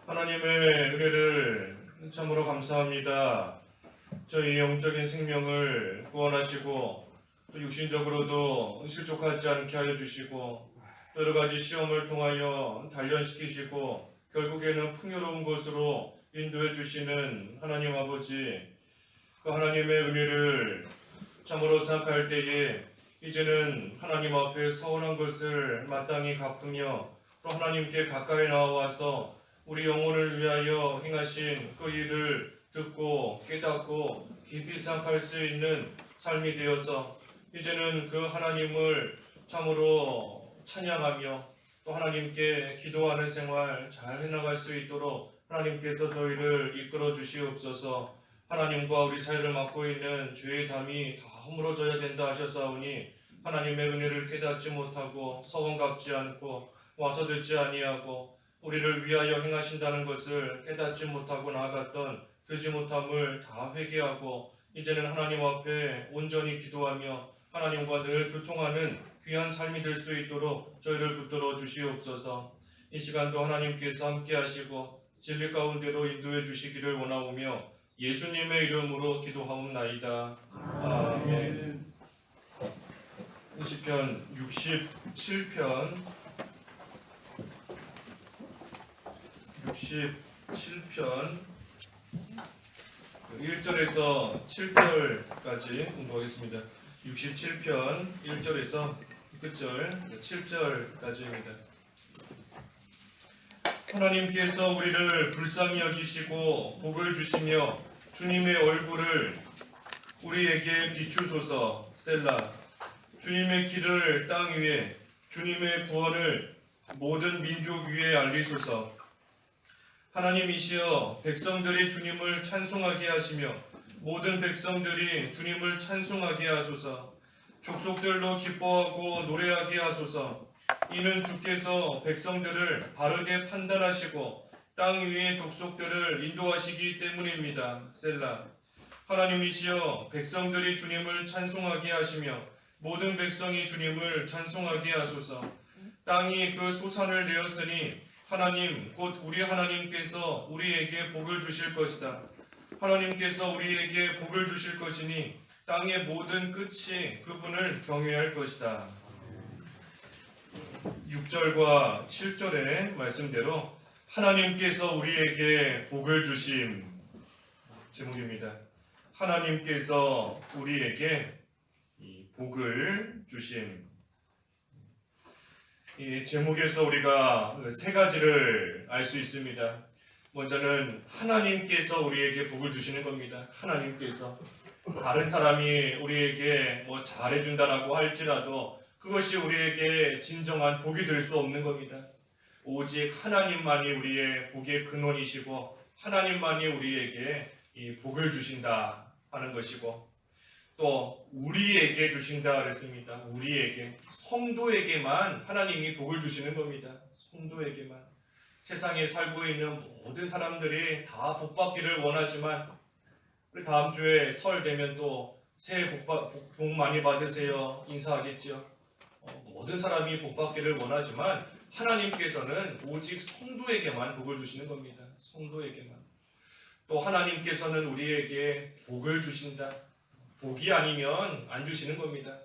하나님의 은혜를 참으로 감사합니다. 저희 영적인 생명을 구원하시고 또 육신적으로도 실족하지 않게 하여 주시고 여러 가지 시험을 통하여 단련시키시고 결국에는 풍요로운 곳으로 인도해 주시는 하나님 아버지, 그 하나님의 은혜를 참으로 생각할 때에 이제는 하나님 앞에 서운한 것을 마땅히 갚으며 또 하나님께 가까이 나와서 우리 영혼을 위하여 행하신 그 일을 듣고 깨닫고 깊이 생각할 수 있는 삶이 되어서 이제는 그 하나님을 참으로 찬양하며 또 하나님께 기도하는 생활 잘 해나갈 수 있도록 하나님께서 저희를 이끌어 주시옵소서. 하나님과 우리 사이를 맡고 있는 죄의 담이 다 허물어져야 된다 하셨사오니 하나님의 은혜를 깨닫지 못하고 서원 갚지 않고 와서 듣지 아니하고 우리를 위하여 행하신다는 것을 깨닫지 못하고 나아갔던 듣지 못함을 다 회개하고 이제는 하나님 앞에 온전히 기도하며 하나님과 늘 교통하는 귀한 삶이 될 수 있도록 저희를 붙들어 주시옵소서. 이 시간도 하나님께서 함께 하시고 진리 가운데로 인도해 주시기를 원하오며 예수님의 이름으로 기도하옵나이다. 아멘. 시편 67편 1절에서 7절까지 공부하겠습니다. 67편 1절에서 끝절 7절까지입니다. 하나님께서 우리를 불쌍히 여기시고 복을 주시며 주님의 얼굴을 우리에게 비추소서. 셀라. 주님의 길을 땅 위에, 주님의 구원을 모든 민족 위에 알리소서. 하나님이시여, 백성들이 주님을 찬송하게 하시며 모든 백성들이 주님을 찬송하게 하소서. 족속들로 기뻐하고 노래하게 하소서. 이는 주께서 백성들을 바르게 판단하시고 땅 위의 족속들을 인도하시기 때문입니다. 셀라. 하나님이시여, 백성들이 주님을 찬송하게 하시며 모든 백성이 주님을 찬송하게 하소서. 땅이 그 소산을 내었으니 하나님 곧 우리 하나님께서 우리에게 복을 주실 것이다. 하나님께서 우리에게 복을 주실 것이니 땅의 모든 끝이 그분을 경외할 것이다. 6절과 7절의 말씀대로 하나님께서 우리에게 복을 주심 제목입니다. 하나님께서 우리에게 이 복을 주심. 이 제목에서 우리가 세 가지를 알 수 있습니다. 먼저는 하나님께서 우리에게 복을 주시는 겁니다. 하나님께서. 다른 사람이 우리에게 뭐 잘해준다라고 할지라도 그것이 우리에게 진정한 복이 될 수 없는 겁니다. 오직 하나님만이 우리의 복의 근원이시고 하나님만이 우리에게 이 복을 주신다 하는 것이고 또 우리에게 주신다 그랬습니다. 우리에게, 성도에게만 하나님이 복을 주시는 겁니다. 성도에게만. 세상에 살고 있는 모든 사람들이 다 복 받기를 원하지만 우리 다음 주에 설 되면 또 새해 복 많이 받으세요 인사하겠지요. 모든 사람이 복 받기를 원하지만 하나님께서는 오직 성도에게만 복을 주시는 겁니다. 성도에게만. 또 하나님께서는 우리에게 복을 주신다. 복이 아니면 안 주시는 겁니다.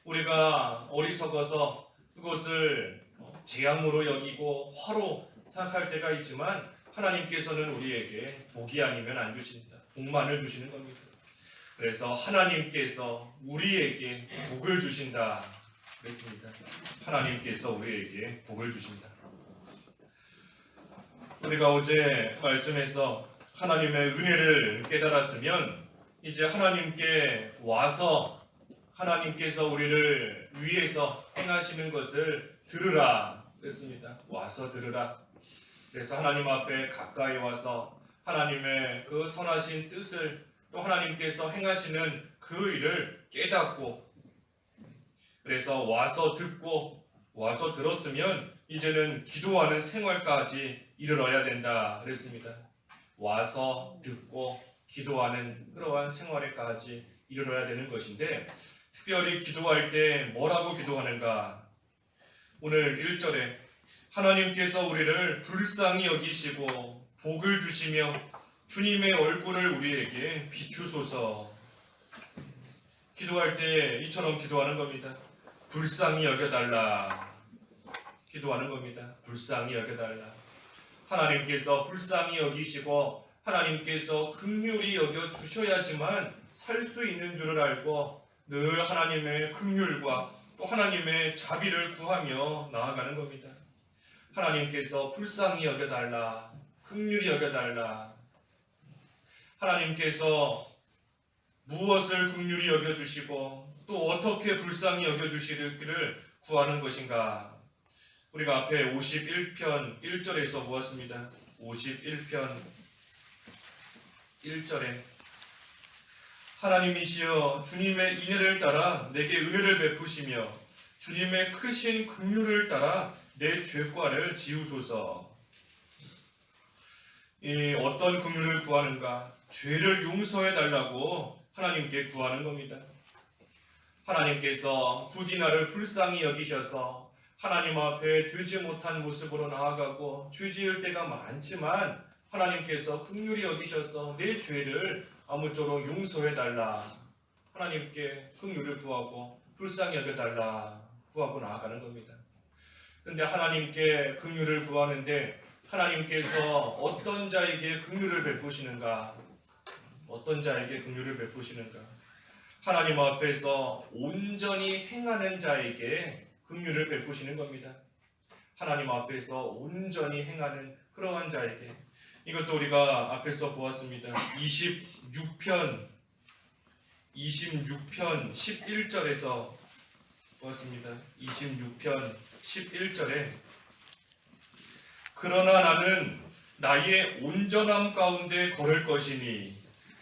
우리가 어리석어서 그것을 재앙으로 여기고 화로 생각할 때가 있지만 하나님께서는 우리에게 복이 아니면 안 주신다. 복만을 주시는 겁니다. 그래서 하나님께서 우리에게 복을 주신다 그랬습니다. 하나님께서 우리에게 복을 주신다. 우리가 어제 말씀에서 하나님의 은혜를 깨달았으면 이제 하나님께 와서 하나님께서 우리를 위해서 행하시는 것을 들으라 그랬습니다. 와서 들으라. 그래서 하나님 앞에 가까이 와서 하나님의 그 선하신 뜻을 또 하나님께서 행하시는 그 일을 깨닫고 그래서 와서 듣고 와서 들었으면 이제는 기도하는 생활까지 이르러야 된다 그랬습니다. 와서 듣고 기도하는 그러한 생활에까지 이르러야 되는 것인데 특별히 기도할 때 뭐라고 기도하는가? 오늘 1절에 하나님께서 우리를 불쌍히 여기시고 복을 주시며 주님의 얼굴을 우리에게 비추소서. 기도할 때 이처럼 기도하는 겁니다. 불쌍히 여겨달라. 기도하는 겁니다. 불쌍히 여겨달라. 하나님께서 불쌍히 여기시고 하나님께서 긍휼히 여겨 주셔야지만 살 수 있는 줄을 알고 늘 하나님의 긍휼과 또 하나님의 자비를 구하며 나아가는 겁니다. 하나님께서 불쌍히 여겨달라. 긍휼히 여겨달라. 하나님께서 무엇을 긍휼히 여겨주시고 또 어떻게 불쌍히 여겨주시기를 구하는 것인가? 우리가 앞에 51편 1절에서 보았습니다. 51편 1절에 하나님이시여 주님의 인애를 따라 내게 은혜를 베푸시며 주님의 크신 긍휼을 따라 내 죄과를 지우소서. 어떤 긍휼을 구하는가? 죄를 용서해 달라고 하나님께 구하는 겁니다. 하나님께서 굳이 나를 불쌍히 여기셔서 하나님 앞에 되지 못한 모습으로 나아가고 죄 지을 때가 많지만 하나님께서 긍휼히 여기셔서 내 죄를 아무쪼록 용서해 달라. 하나님께 긍휼을 구하고 불쌍히 여겨 달라 구하고 나아가는 겁니다. 그런데 하나님께 긍휼을 구하는데 하나님께서 어떤 자에게 긍휼을 베푸시는가? 어떤 자에게 긍휼을 베푸시는가? 하나님 앞에서 온전히 행하는 자에게 긍휼을 베푸시는 겁니다. 하나님 앞에서 온전히 행하는 그러한 자에게. 이것도 우리가 앞에서 보았습니다. 26편 11절에서 보았습니다. 26편 11절에 그러나 나는 나의 온전함 가운데 걸을 것이니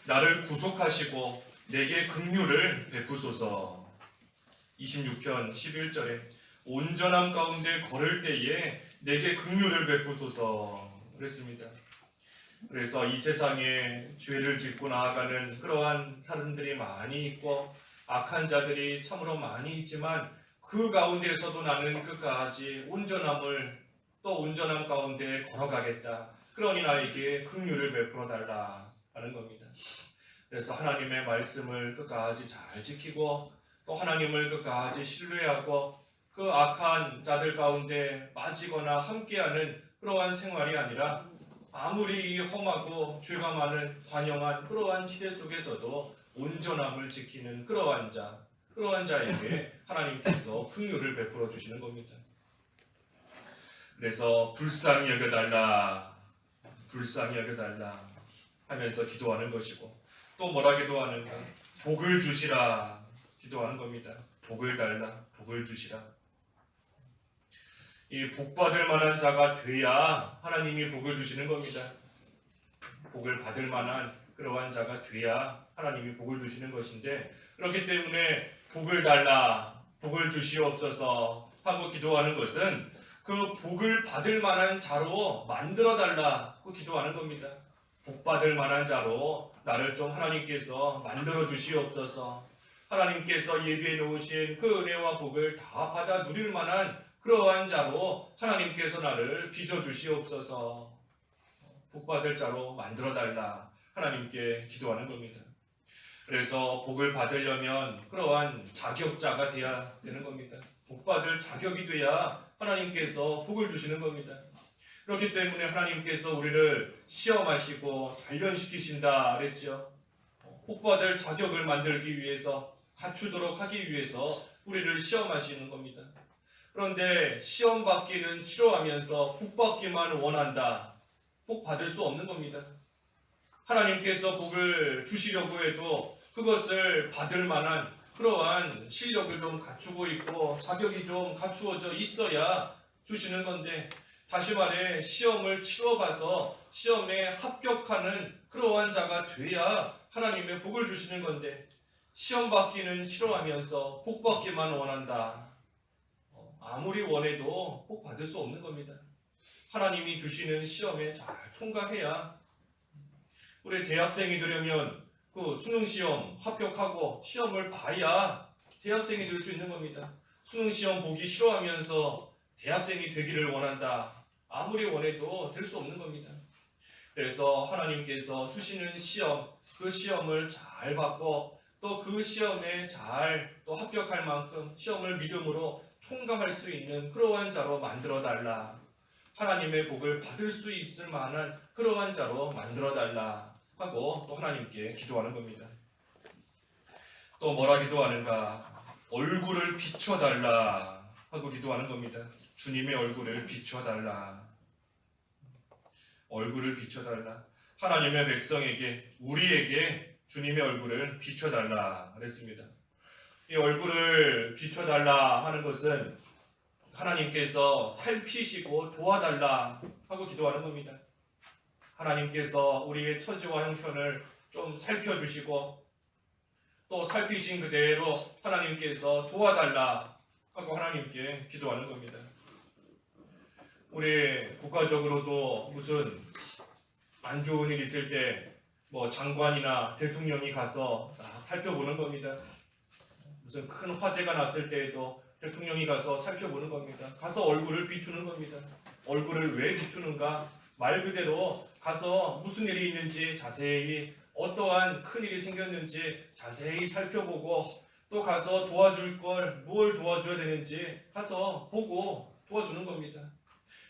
나를 구속하시고 내게 긍휼을 베푸소서. 26편 11절에 온전함 가운데 걸을 때에 내게 긍휼을 베푸소서 그랬습니다. 그래서 이 세상에 죄를 짓고 나아가는 그러한 사람들이 많이 있고 악한 자들이 참으로 많이 있지만 그 가운데서도 나는 끝까지 온전함을 또 온전함 가운데 걸어가겠다. 그러니 나에게 긍휼을 베풀어 달라 하는 겁니다. 그래서 하나님의 말씀을 끝까지 잘 지키고 또 하나님을 끝까지 신뢰하고 그 악한 자들 가운데 빠지거나 함께하는 그러한 생활이 아니라 아무리 험하고 죄가 많은 관영한 그러한 시대 속에서도 온전함을 지키는 그러한 자에게 하나님께서 긍휼을 베풀어 주시는 겁니다. 그래서 불쌍히 여겨달라 하면서 기도하는 것이고 또 뭐라 기도하는가? 복을 주시라 기도하는 겁니다. 복을 달라, 복을 주시라. 이 복받을 만한 자가 돼야 하나님이 복을 주시는 겁니다. 복을 받을 만한 그러한 자가 돼야 하나님이 복을 주시는 것인데 그렇기 때문에 복을 달라, 복을 주시옵소서 하고 기도하는 것은 그 복을 받을 만한 자로 만들어 달라고 기도하는 겁니다. 복 받을 만한 자로 나를 좀 하나님께서 만들어 주시옵소서. 하나님께서 예비해 놓으신 그 은혜와 복을 다 받아 누릴 만한 그러한 자로 하나님께서 나를 빚어 주시옵소서. 복 받을 자로 만들어 달라 하나님께 기도하는 겁니다. 그래서 복을 받으려면 그러한 자격자가 되어야 되는 겁니다. 복 받을 자격이 돼야 하나님께서 복을 주시는 겁니다. 그렇기 때문에 하나님께서 우리를 시험하시고 단련시키신다 그랬죠. 복 받을 자격을 만들기 위해서 갖추도록 하기 위해서 우리를 시험하시는 겁니다. 그런데 시험 받기는 싫어하면서 복 받기만 원한다. 복 받을 수 없는 겁니다. 하나님께서 복을 주시려고 해도 그것을 받을 만한 그러한 실력을 좀 갖추고 있고 자격이 좀 갖추어져 있어야 주시는 건데 다시 말해 시험을 치러봐서 시험에 합격하는 그러한 자가 돼야 하나님의 복을 주시는 건데 시험 받기는 싫어하면서 복 받기만 원한다. 아무리 원해도 복 받을 수 없는 겁니다. 하나님이 주시는 시험에 잘 통과해야 우리 대학생이 되려면 그 수능시험 합격하고 시험을 봐야 대학생이 될 수 있는 겁니다. 수능시험 보기 싫어하면서 대학생이 되기를 원한다. 아무리 원해도 될 수 없는 겁니다. 그래서 하나님께서 주시는 시험, 그 시험을 잘 받고 또 그 시험에 잘 또 합격할 만큼 시험을 믿음으로 통과할 수 있는 그러한 자로 만들어 달라. 하나님의 복을 받을 수 있을 만한 그러한 자로 만들어 달라 하고 또 하나님께 기도하는 겁니다. 또 뭐라 기도하는가? 얼굴을 비춰달라 하고 기도하는 겁니다. 주님의 얼굴을 비춰달라. 얼굴을 비춰달라. 하나님의 백성에게, 우리에게 주님의 얼굴을 비춰달라 그랬습니다. 이 얼굴을 비춰달라 하는 것은 하나님께서 살피시고 도와달라 하고 기도하는 겁니다. 하나님께서 우리의 처지와 형편을 좀 살펴주시고 또 살피신 그대로 하나님께서 도와달라 하고 하나님께 기도하는 겁니다. 우리 국가적으로도 무슨 안 좋은 일 있을 때 뭐 장관이나 대통령이 가서 살펴보는 겁니다. 무슨 큰 화재가 났을 때에도 대통령이 가서 살펴보는 겁니다. 가서 얼굴을 비추는 겁니다. 얼굴을 왜 비추는가? 말 그대로 가서 무슨 일이 있는지 자세히, 어떠한 큰 일이 생겼는지 자세히 살펴보고 또 가서 도와줄 걸 뭘 도와줘야 되는지 가서 보고 도와주는 겁니다.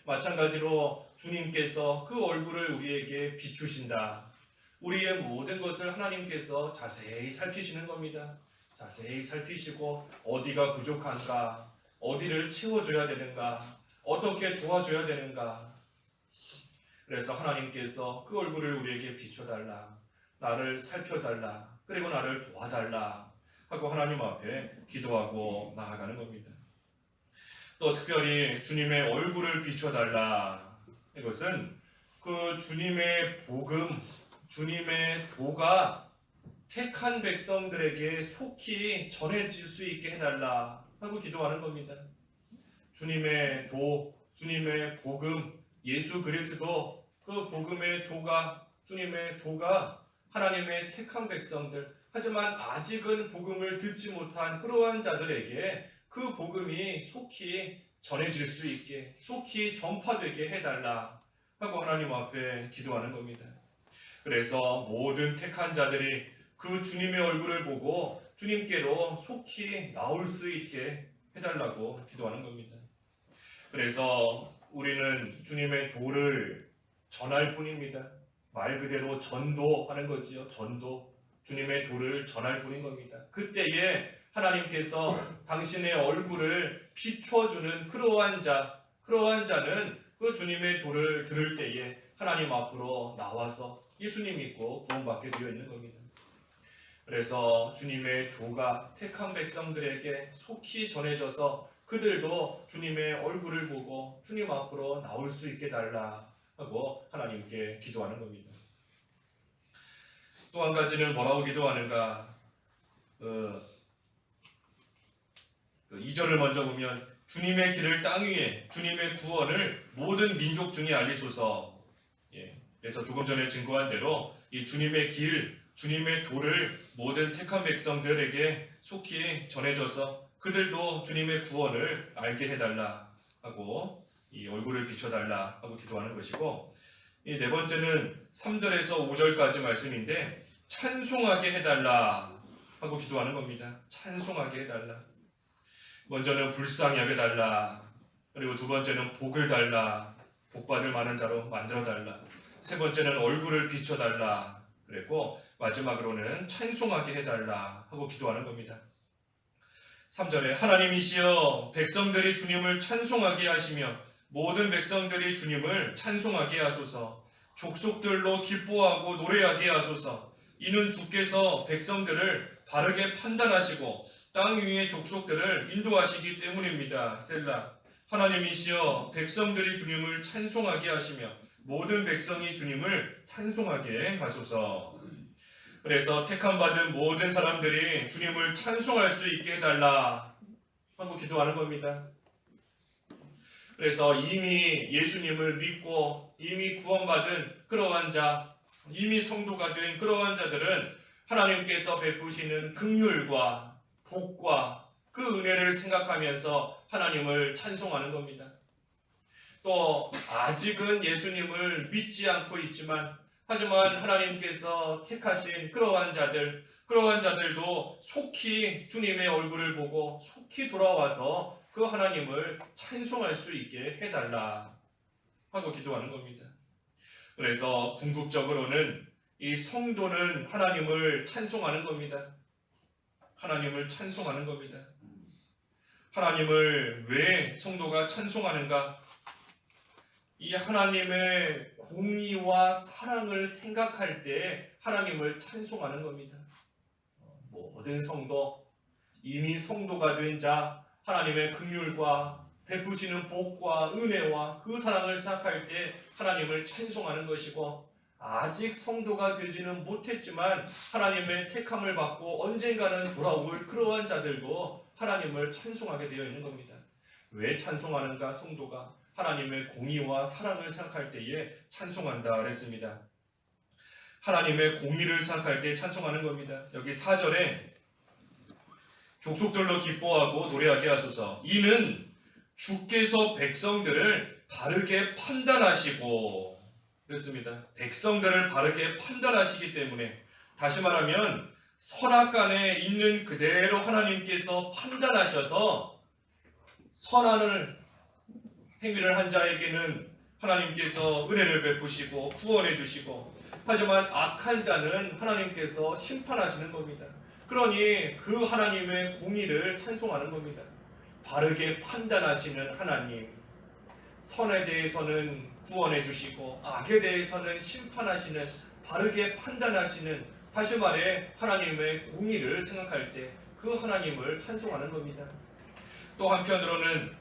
마찬가지로 주님께서 그 얼굴을 우리에게 비추신다. 우리의 모든 것을 하나님께서 자세히 살피시는 겁니다. 자세히 살피시고 어디가 부족한가, 어디를 채워줘야 되는가, 어떻게 도와줘야 되는가. 그래서 하나님께서 그 얼굴을 우리에게 비춰달라, 나를 살펴달라, 그리고 나를 도와달라 하고 하나님 앞에 기도하고 나아가는 겁니다. 또 특별히 주님의 얼굴을 비춰달라. 이것은 그 주님의 복음, 주님의 도가 택한 백성들에게 속히 전해질 수 있게 해달라 하고 기도하는 겁니다. 주님의 도, 주님의 복음, 예수 그리스도, 그 복음의 도가, 주님의 도가 하나님의 택한 백성들, 하지만 아직은 복음을 듣지 못한 그러한 자들에게 그 복음이 속히 전해질 수 있게, 속히 전파되게 해달라 하고 하나님 앞에 기도하는 겁니다. 그래서 모든 택한 자들이 그 주님의 얼굴을 보고 주님께로 속히 나올 수 있게 해달라고 기도하는 겁니다. 그래서 우리는 주님의 도를 전할 뿐입니다. 말 그대로 전도하는 거지요. 전도. 주님의 도를 전할 뿐인 겁니다. 그때에 하나님께서 당신의 얼굴을 비춰주는 그러한 자는 그 주님의 도를 들을 때에 하나님 앞으로 나와서 예수님 믿고 구원받게 되어 있는 겁니다. 그래서 주님의 도가 택한 백성들에게 속히 전해져서 그들도 주님의 얼굴을 보고 주님 앞으로 나올 수 있게 달라 하고 하나님께 기도하는 겁니다. 또 한 가지는 뭐라고 기도하는가? 2절을 먼저 보면 주님의 길을 땅 위에, 주님의 구원을 모든 민족 중에 알리소서. 그래서 조금 전에 증거한 대로 이 주님의 길, 주님의 도를 모든 택한 백성들에게 속히 전해져서 그들도 주님의 구원을 알게 해달라 하고 이 얼굴을 비춰달라 하고 기도하는 것이고, 이 네 번째는 3절에서 5절까지 말씀인데 찬송하게 해달라 하고 기도하는 겁니다. 찬송하게 해달라. 먼저는 불쌍히 여겨달라. 그리고 두 번째는 복을 달라. 복받을 만한 자로 만들어달라. 세 번째는 얼굴을 비춰달라. 그리고 마지막으로는 찬송하게 해달라 하고 기도하는 겁니다. 3절에 하나님이시여 백성들이 주님을 찬송하게 하시며 모든 백성들이 주님을 찬송하게 하소서. 족속들로 기뻐하고 노래하게 하소서. 이는 주께서 백성들을 바르게 판단하시고 땅 위의 족속들을 인도하시기 때문입니다. 셀라. 하나님이시여 백성들이 주님을 찬송하게 하시며 모든 백성이 주님을 찬송하게 하소서. 그래서 택함받은 모든 사람들이 주님을 찬송할 수 있게 해달라 하고 기도하는 겁니다. 그래서 이미 예수님을 믿고 이미 구원받은 그러한 자, 이미 성도가 된 그러한 자들은 하나님께서 베푸시는 긍휼과 복과 그 은혜를 생각하면서 하나님을 찬송하는 겁니다. 또 아직은 예수님을 믿지 않고 있지만 하지만 하나님께서 택하신 그러한 자들도 속히 주님의 얼굴을 보고 속히 돌아와서 그 하나님을 찬송할 수 있게 해달라 하고 기도하는 겁니다. 그래서 궁극적으로는 이 성도는 하나님을 찬송하는 겁니다. 하나님을 찬송하는 겁니다. 하나님을 왜 성도가 찬송하는가? 이 하나님의 공의와 사랑을 생각할 때 하나님을 찬송하는 겁니다. 모든 성도, 이미 성도가 된 자, 하나님의 긍휼과 베푸시는 복과 은혜와 그 사랑을 생각할 때 하나님을 찬송하는 것이고, 아직 성도가 되지는 못했지만 하나님의 택함을 받고 언젠가는 돌아올 그러한 자들도 하나님을 찬송하게 되어 있는 겁니다. 왜 찬송하는가? 성도가 하나님의 공의와 사랑을 생각할 때에 찬송한다 그랬습니다. 하나님의 공의를 생각할 때 찬송하는 겁니다. 여기 4절에 족속들로 기뻐하고 노래하게 하소서. 이는 주께서 백성들을 바르게 판단하시고, 그렇습니다. 백성들을 바르게 판단하시기 때문에, 다시 말하면 선악간에 있는 그대로 하나님께서 판단하셔서 선한 행위를 한 자에게는 하나님께서 은혜를 베푸시고 구원해 주시고, 하지만 악한 자는 하나님께서 심판하시는 겁니다. 그러니 그 하나님의 공의를 찬송하는 겁니다. 바르게 판단하시는 하나님, 선에 대해서는 구원해 주시고 악에 대해서는 심판하시는, 바르게 판단하시는, 다시 말해 하나님의 공의를 생각할 때 그 하나님을 찬송하는 겁니다. 또 한편으로는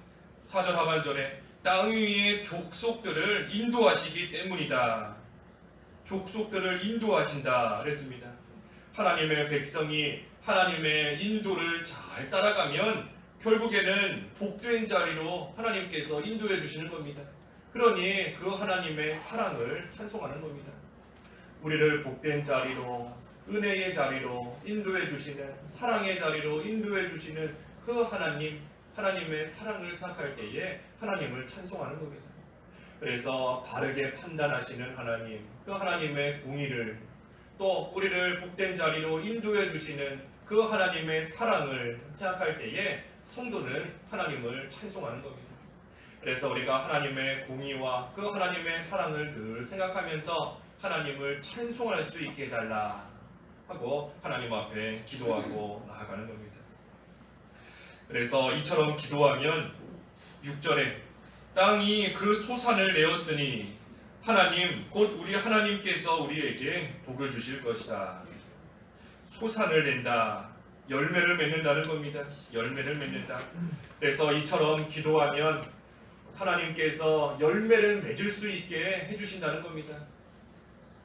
4절 하반절에 땅 위의 족속들을 인도하시기 때문이다. 족속들을 인도하신다 그랬습니다. 하나님의 백성이 하나님의 인도를 잘 따라가면 결국에는 복된 자리로 하나님께서 인도해 주시는 겁니다. 그러니 그 하나님의 사랑을 찬송하는 겁니다. 우리를 복된 자리로, 은혜의 자리로 인도해 주시는, 사랑의 자리로 인도해 주시는 그 하나님의 사랑을 생각할 때에 하나님을 찬송하는 겁니다. 그래서 바르게 판단하시는 하나님, 그 하나님의 공의를, 또 우리를 복된 자리로 인도해 주시는 그 하나님의 사랑을 생각할 때에 성도는 하나님을 찬송하는 겁니다. 그래서 우리가 하나님의 공의와 그 하나님의 사랑을 늘 생각하면서 하나님을 찬송할 수 있게 해달라 하고 하나님 앞에 기도하고 나아가는 겁니다. 그래서 이처럼 기도하면 6절에 땅이 그 소산을 내었으니 하나님 곧 우리 하나님께서 우리에게 복을 주실 것이다. 소산을 낸다. 열매를 맺는다는 겁니다. 열매를 맺는다. 그래서 이처럼 기도하면 하나님께서 열매를 맺을 수 있게 해주신다는 겁니다.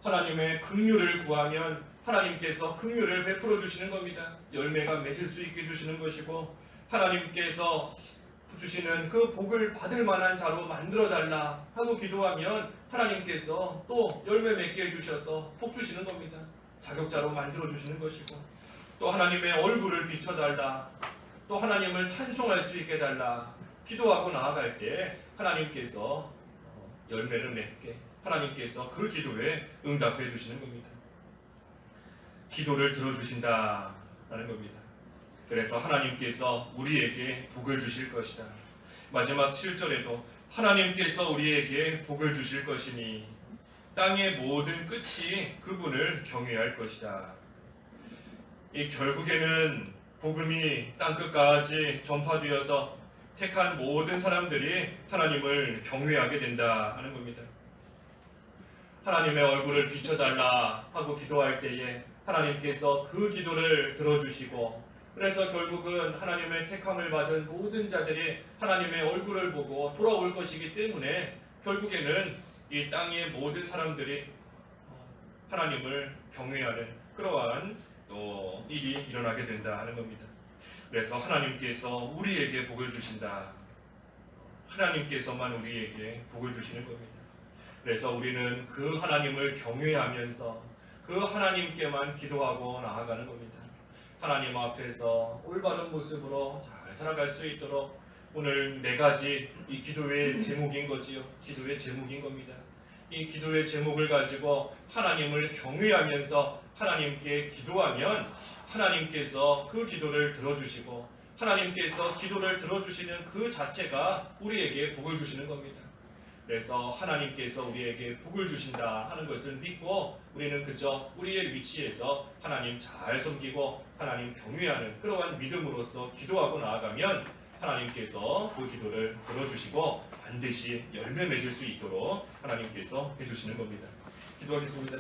하나님의 긍휼을 구하면 하나님께서 긍휼을 베풀어 주시는 겁니다. 열매가 맺을 수 있게 해주시는 것이고, 하나님께서 주시는 그 복을 받을 만한 자로 만들어달라 하고 기도하면 하나님께서 또 열매 맺게 해주셔서 복 주시는 겁니다. 자격자로 만들어주시는 것이고, 또 하나님의 얼굴을 비춰달라, 또 하나님을 찬송할 수 있게 해달라 기도하고 나아갈 때 하나님께서 열매를 맺게, 하나님께서 그 기도에 응답해 주시는 겁니다. 기도를 들어주신다라는 겁니다. 그래서 하나님께서 우리에게 복을 주실 것이다. 마지막 7절에도 하나님께서 우리에게 복을 주실 것이니 땅의 모든 끝이 그분을 경외할 것이다. 이 결국에는 복음이 땅끝까지 전파되어서 택한 모든 사람들이 하나님을 경외하게 된다 하는 겁니다. 하나님의 얼굴을 비춰달라 하고 기도할 때에 하나님께서 그 기도를 들어주시고, 그래서 결국은 하나님의 택함을 받은 모든 자들이 하나님의 얼굴을 보고 돌아올 것이기 때문에 결국에는 이 땅의 모든 사람들이 하나님을 경외하는 그러한 또 일이 일어나게 된다 하는 겁니다. 그래서 하나님께서 우리에게 복을 주신다. 하나님께서만 우리에게 복을 주시는 겁니다. 그래서 우리는 그 하나님을 경외하면서 그 하나님께만 기도하고 나아가는 겁니다. 하나님 앞에서 올바른 모습으로 잘 살아갈 수 있도록 오늘 네 가지 이 기도의 제목인 거지요. 기도의 제목인 겁니다. 이 기도의 제목을 가지고 하나님을 경외하면서 하나님께 기도하면 하나님께서 그 기도를 들어주시고 하나님께서 기도를 들어주시는 그 자체가 우리에게 복을 주시는 겁니다. 그래서 하나님께서 우리에게 복을 주신다 하는 것을 믿고 우리는 그저 우리의 위치에서 하나님 잘 섬기고 하나님 경외하는 그러한 믿음으로써 기도하고 나아가면 하나님께서 그 기도를 들어주시고 반드시 열매 맺을 수 있도록 하나님께서 해주시는 겁니다. 기도하겠습니다.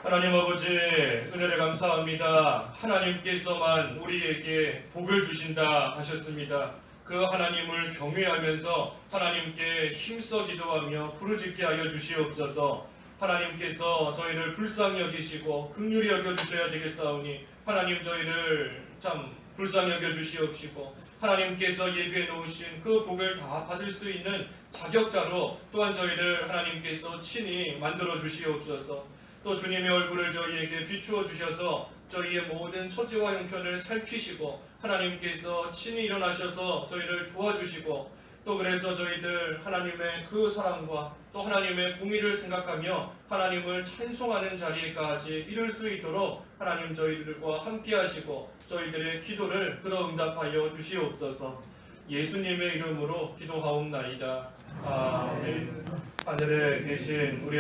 하나님 아버지 은혜를 감사합니다. 하나님께서만 우리에게 복을 주신다 하셨습니다. 그 하나님을 경외하면서 하나님께 힘써 기도하며 부르짖게 하여 주시옵소서. 하나님께서 저희를 불쌍히 여기시고 긍휼히 여겨주셔야 되겠사오니 하나님 저희를 참 불쌍히 여겨주시옵시고 하나님께서 예비해 놓으신 그 복을 다 받을 수 있는 자격자로 또한 저희를 하나님께서 친히 만들어 주시옵소서. 또 주님의 얼굴을 저희에게 비추어 주셔서 저희의 모든 처지와 형편을 살피시고 하나님께서 친히 일어나셔서 저희를 도와주시고 또 그래서 저희들 하나님의 그 사랑과 또 하나님의 공의를 생각하며 하나님을 찬송하는 자리에까지 이룰 수 있도록 하나님 저희들과 함께 하시고 저희들의 기도를 들어 응답하여 주시옵소서. 예수님의 이름으로 기도하옵나이다. 아멘. 하늘에 계신 우리